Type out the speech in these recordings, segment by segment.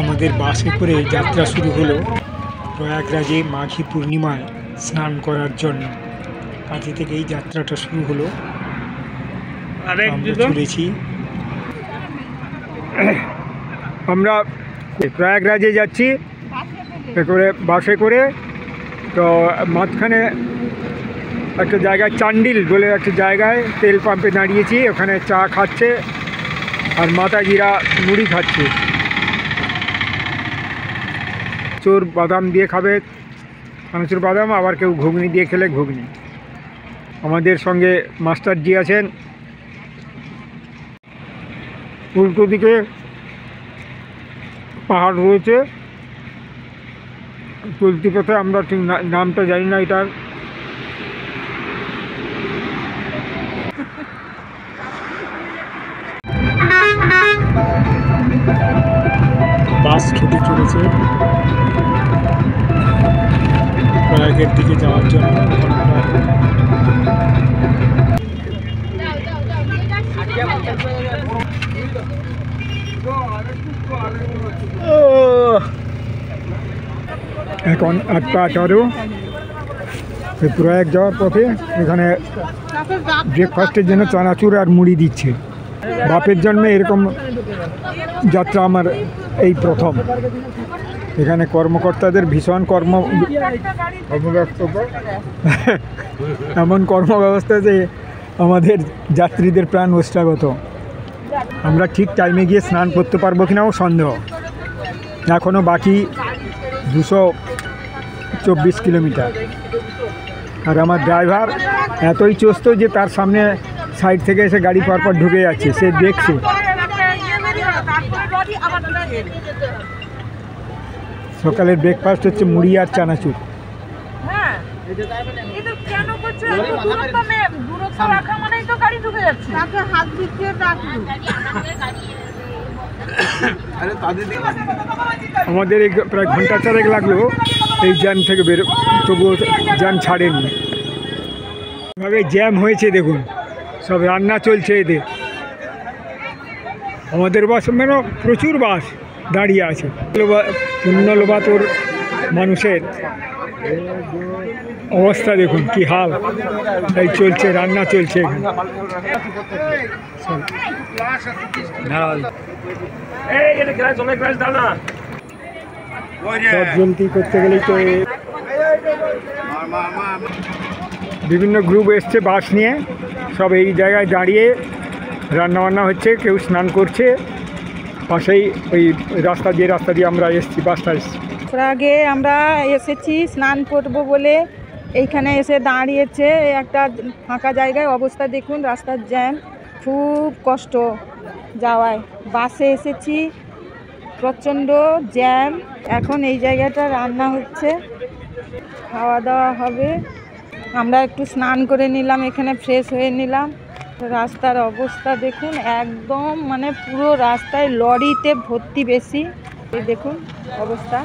আমাদের বাসে করে যাত্রা শুরু হলো প্রয়াগরাজে মাঘী পূর্ণিমায় স্নান করার জন্য। কাছে থেকেই যাত্রাটা শুরু হলো। আমরা চলেছি, আমরা প্রয়াগরাজে যাচ্ছি করে বাসে করে। তো মাঝখানে একটা জায়গায় চান্ডিল বলে একটা জায়গায় তেল পাম্পে দাঁড়িয়েছি, ওখানে চা খাচ্ছে আর মাতাজিরা মুড়ি খাচ্ছে। চোর বাদাম দিয়ে খাবে, চানাচুর বাদাম, আবার কেউ ঘুগনি দিয়ে খেলে ঘুগনি। আমাদের সঙ্গে মাস্টারজি আছেন। উল্টো দিকে পাহাড় রয়েছে, চলতি পথে আমরা ঠিক নামটা জানি না এটার। বাস ছুটে চলেছে প্রয়াগের দিকে যাওয়ার জন্য। এখন 8:18 প্রয়াগ যাওয়ার পথে এখানে ব্রেকফাস্টের জন্য চানাচুর আর মুড়ি দিচ্ছে। বাপের জন্মে এরকম যাত্রা আমার এই প্রথম। এখানে কর্মকর্তাদের ভীষণ কর্মব্যস্ততা, এমন কর্মব্যবস্থা যে আমাদের যাত্রীদের প্রাণ ওষ্ঠাগত। আমরা ঠিক টাইমে গিয়ে স্নান করতে পারবো কিনাও সন্দেহ। এখনও বাকি 224 কিলোমিটার। আর আমার ড্রাইভার এতই চস্ত যে তার সামনে সাইড থেকে এসে গাড়ি পরপর ঢুকে যাচ্ছে, সে দেখছে। সকালের ব্রেকফাস্ট হচ্ছে মুড়ি আর চানাচুর। আমাদের এই প্রায় ঘন্টা চারেক লাগলো এই জ্যাম থেকে বেরো, তবুও জ্যাম ছাড়েনি। এভাবে জ্যাম হয়েছে দেখুন, সব রান্না চলছে এতে। আমাদের বাস মানে প্রচুর বাস দাঁড়িয়ে আছে। পুণ্যলোবাতর মানুষের অবস্থা দেখুন কি হাল। এই চলছে, রান্না চলছে এখানে। সব জলদি করতে গেলেই তো বিভিন্ন গ্রুপ এসছে বাস নিয়ে, সব এই জায়গায় দাঁড়িয়ে রান্নাবান্না হচ্ছে, কেউ স্নান করছে পাশেই। ওই রাস্তা দিয়ে আমরা এসেছি, বাসটা এসেছি। আগে আমরা এসেছি স্নান করব বলে, এইখানে এসে দাঁড়িয়েছে একটা ফাঁকা জায়গায়। অবস্থা দেখুন, রাস্তার জ্যাম, খুব কষ্ট যাওয়ায়। বাসে এসেছি, প্রচণ্ড জ্যাম। এখন এই জায়গাটা রান্না হচ্ছে, খাওয়া দাওয়া হবে। আমরা একটু স্নান করে নিলাম, এখানে ফ্রেশ হয়ে নিলাম। রাস্তার অবস্থা দেখুন, একদম মানে পুরো রাস্তায় লরিতে ভর্তি বেশি। এই দেখুন অবস্থা।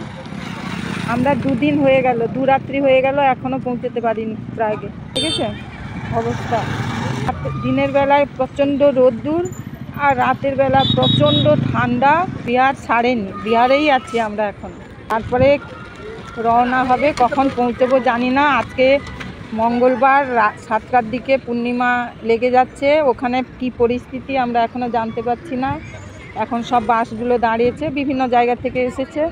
আমরা 2 দিন হয়ে গেল, 2 রাত্রি হয়ে গেল, এখনও পৌঁছতে পারিনি প্রাগে। ঠিক আছে অবস্থা। দিনের বেলায় প্রচণ্ড রোদ্দুর আর রাতের বেলা প্রচণ্ড ঠান্ডা। বিহার ছাড়েনি, বিহারেই আছি আমরা এখন। তারপরে রওনা হবে, কখন পৌঁছবো জানি না। আজকে মঙ্গলবার 7টার দিকে পূর্ণিমা লেগে যাচ্ছে। ওখানে কি পরিস্থিতি আমরা এখনও জানতে পারছি না। এখন সব বাসগুলো দাঁড়িয়েছে, বিভিন্ন জায়গা থেকে এসেছে,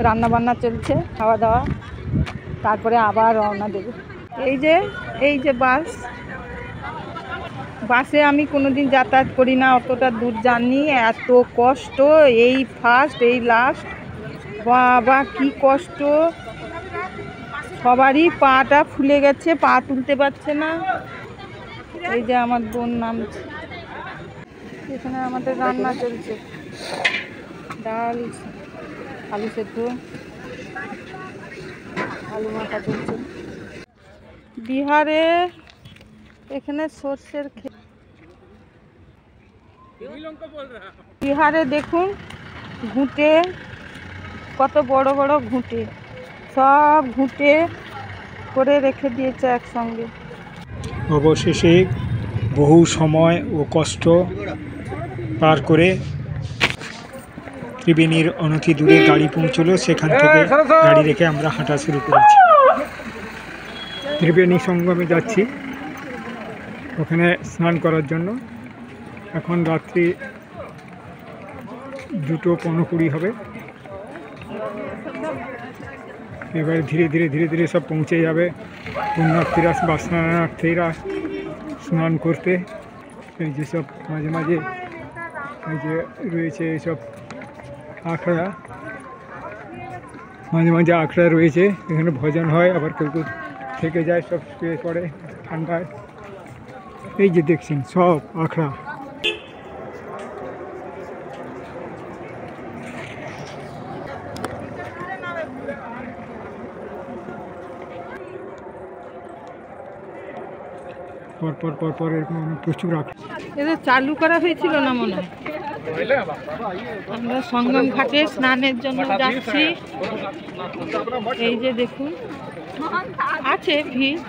রান্নাবান্না চলছে, খাওয়া দাওয়া, তারপরে আবার রওনা দেবে। এই যে বাসে আমি কোনোদিন যাতায়াত করি না, অতটা দূর জার্নি, এত কষ্ট। এই ফার্স্ট, এই লাস্ট, বাবা কি কষ্ট। সবারই পাটা ফুলে গেছে, পা তুলতে পারছে না। এই যে আমার বোন নামছে, এখানে আমাদের রান্না চলছে, ডাল, আলু সেদ্ধ, আলু মাখা চলছে। বিহারে এখানে সর্ষের বিহারে দেখুন ঘুঁটে, কত বড় বড় ঘুঁটে, সব ঘুঁটে করে রেখে দিয়েছে একসঙ্গে। অবশেষে বহু সময় ও কষ্ট পার করে ত্রিবেণীর অনতি দূরে গাড়ি পৌঁছলো, সেখান থেকে গাড়ি রেখে আমরা হাঁটা শুরু করেছি। ত্রিবেণী সঙ্গমে যাচ্ছি, ওখানে স্নান করার জন্য। এখন রাত্রি 2:15 হবে। এবারে ধীরে ধীরে ধীরে ধীরে সব পৌঁছে যাবে পুণ্যার্থীরা বা স্নানার্থীরা স্নান করতে। এই যেসব মাঝে মাঝে এই যে রয়েছে এইসব আখড়া, মাঝে মাঝে আখড়া রয়েছে, এখানে ভজন হয়, আবার কেউ কেউ থেকে যায়, সব শুয়ে পড়ে ঠান্ডায়। এই যে দেখছেন সব আখড়া। পর এরকম প্রচুর আখড়া। এটা চালু করা হয়েছিল না মনে হয়। আমরা সঙ্গম ঘাটে স্নানের জন্য যাচ্ছি। এই যে দেখুন আছে ভিড়।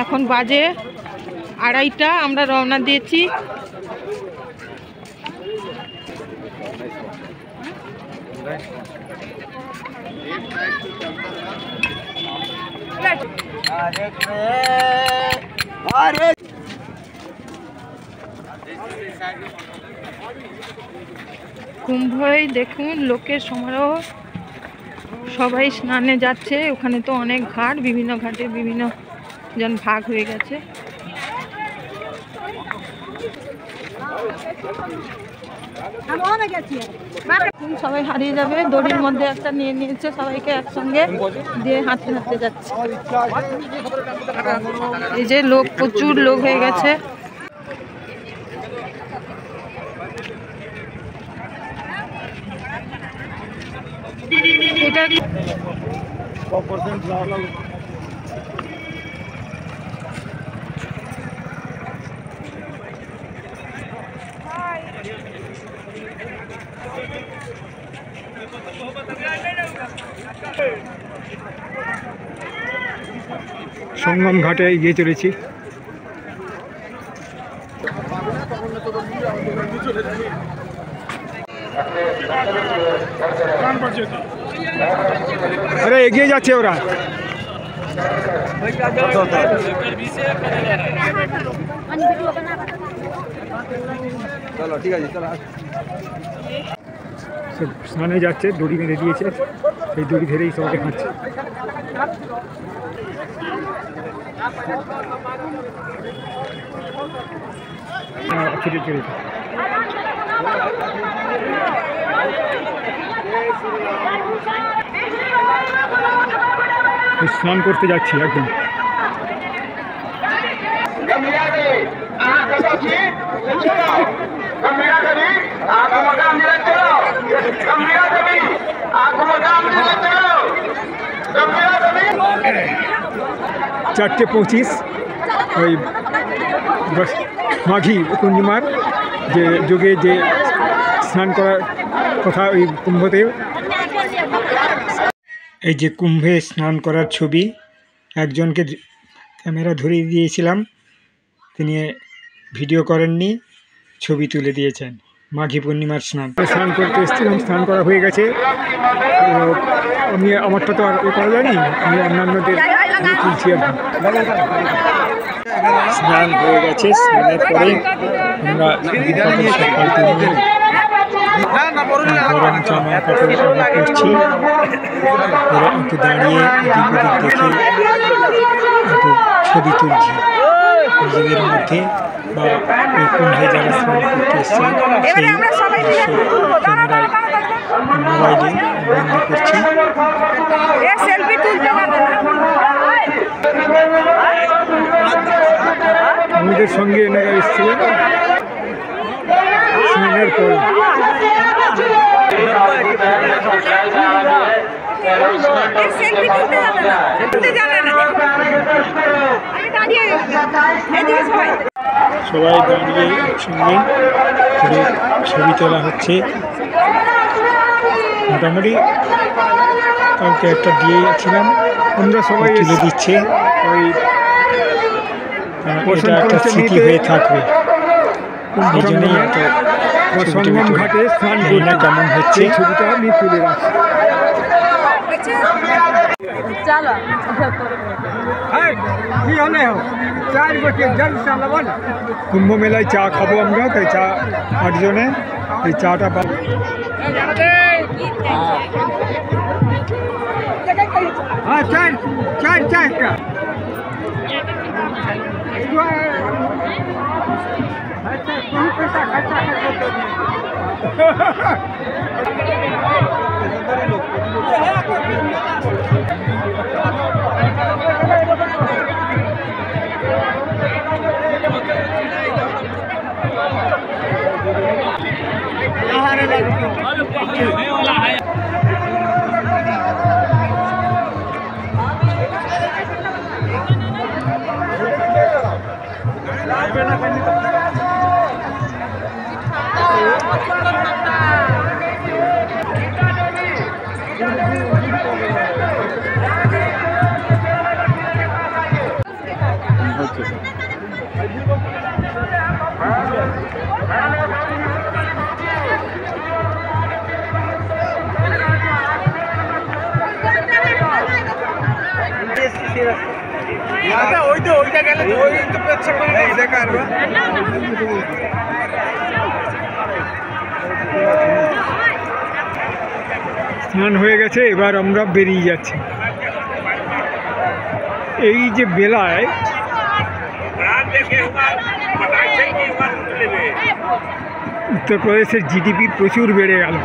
এখন বাজে 2:30, আমরা রওনা দিয়েছি। কুম্ভই দেখুন লোকের সমারোহ, সবাই স্নানে যাচ্ছে। ওখানে তো অনেক ঘাট, বিভিন্ন ঘাটে বিভিন্ন জন ভাগ হয়ে গেছে। সবাই হারিয়ে যাবে, দড়ির মধ্যে একটা নিয়ে নিয়েছে, সবাইকে একসঙ্গে দিয়ে হাঁটতে হাঁটতে যাচ্ছে। এই যে লোক, প্রচুর লোক হয়ে গেছে। এটা সঙ্গম ঘাটে এগিয়ে চলেছি। আরে এগিয়ে যাচ্ছে ওরা। চলো ঠিক আছে, চলো। স্নানে যাচ্ছে, দড়ি বেঁধে দিয়েছে, সেই দড়ি ধরেই সবাই হাঁটছে। ফিরে ফিরে স্নান করতে যাচ্ছি একদম। চারটে 25 ওই মাঘী পূর্ণিমার যে যুগে যে স্নান করার কথা ওই কুম্ভতে। এই যে কুম্ভে স্নান করার ছবি, একজনকে ক্যামেরা ধরিয়ে দিয়েছিলাম, তিনি ভিডিও করেননি, ছবি তুলে দিয়েছেন। মাঘী পূর্ণিমার স্নান করতে এসেছিলাম, স্নান করা হয়ে গেছে। আমি আমারটা তো আর করা যায়নি, আমি অন্যান্যদের তুলছি আর কি। স্নান হয়ে গেছে, স্নানের পরে আমরা গরম জামা কাপড় করছি, একটু দাঁড়িয়ে এদিক ওদিক দেখে একটু ছবি তুলছি নিজেদের মধ্যে বা ওই কুম্ভে যারা স্নান করতে এসছে সেই ক্যামেরায় মোবাইলে বন্দি করছি। আমাদের সঙ্গে এনারা এসেছিলেন স্নানের পরে। সবাই দাঁড়িয়ে সঙ্গে করে ছবি তোলা হচ্ছে। মোটামুটি কাউকে একটা দিয়েছিলাম, আমরা সবাই তুলে দিচ্ছে। ওই এটা একটা স্মৃতি হয়ে থাকবে, এই জন্যই এত সঙ্গম ঘাটে স্নান করি না কেমন হচ্ছে এই ছবিটা আমি তুলে রাখছি। কুম্ভ মেলায় চা খাবো আমরা, তাই চা 8 জনে এই চাটা পাবো। হ্যাঁ চার চার চারটা স্নান হয়ে গেছে, এবার আমরা বেরিয়ে যাচ্ছি। এই যে বেলায় উত্তরপ্রদেশের জিডিপি প্রচুর বেড়ে গেল।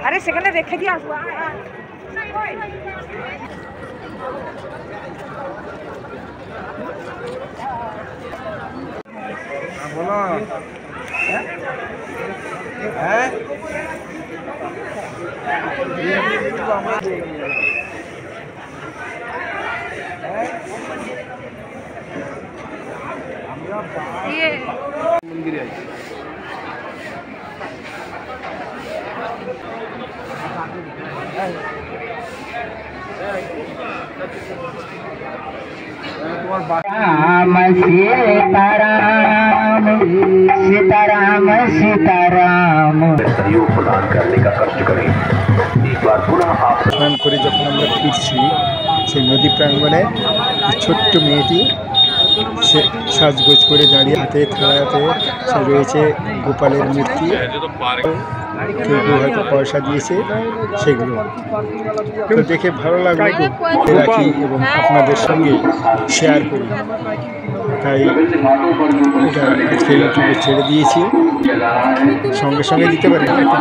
আরে সেখানে রেখে দিয়ে আসবো। বলো হ্যাঁ মন্দিরে আছে। राम सीताराम सीताराम सीताराम सहयोग प्रदान करने का कष्ट करें। एक बार पुनः आप স্নান করে যখন আমরা ফিরছি সেই নদী প্রাঙ্গণে ছোট্ট মেয়েটি সে সাজগোজ করে দাঁড়িয়ে হাতে থালাতে সে রয়েছে গোপালের মূর্তি, কেউ কেউ হয়তো পয়সা দিয়েছে, সেগুলো তো দেখে ভালো লাগলো, রাখি এবং আপনাদের সঙ্গে শেয়ার করি, তাই এটা আজকে ইউটিউবে ছেড়ে দিয়েছি। সঙ্গে সঙ্গে দিতে পারি না, একটু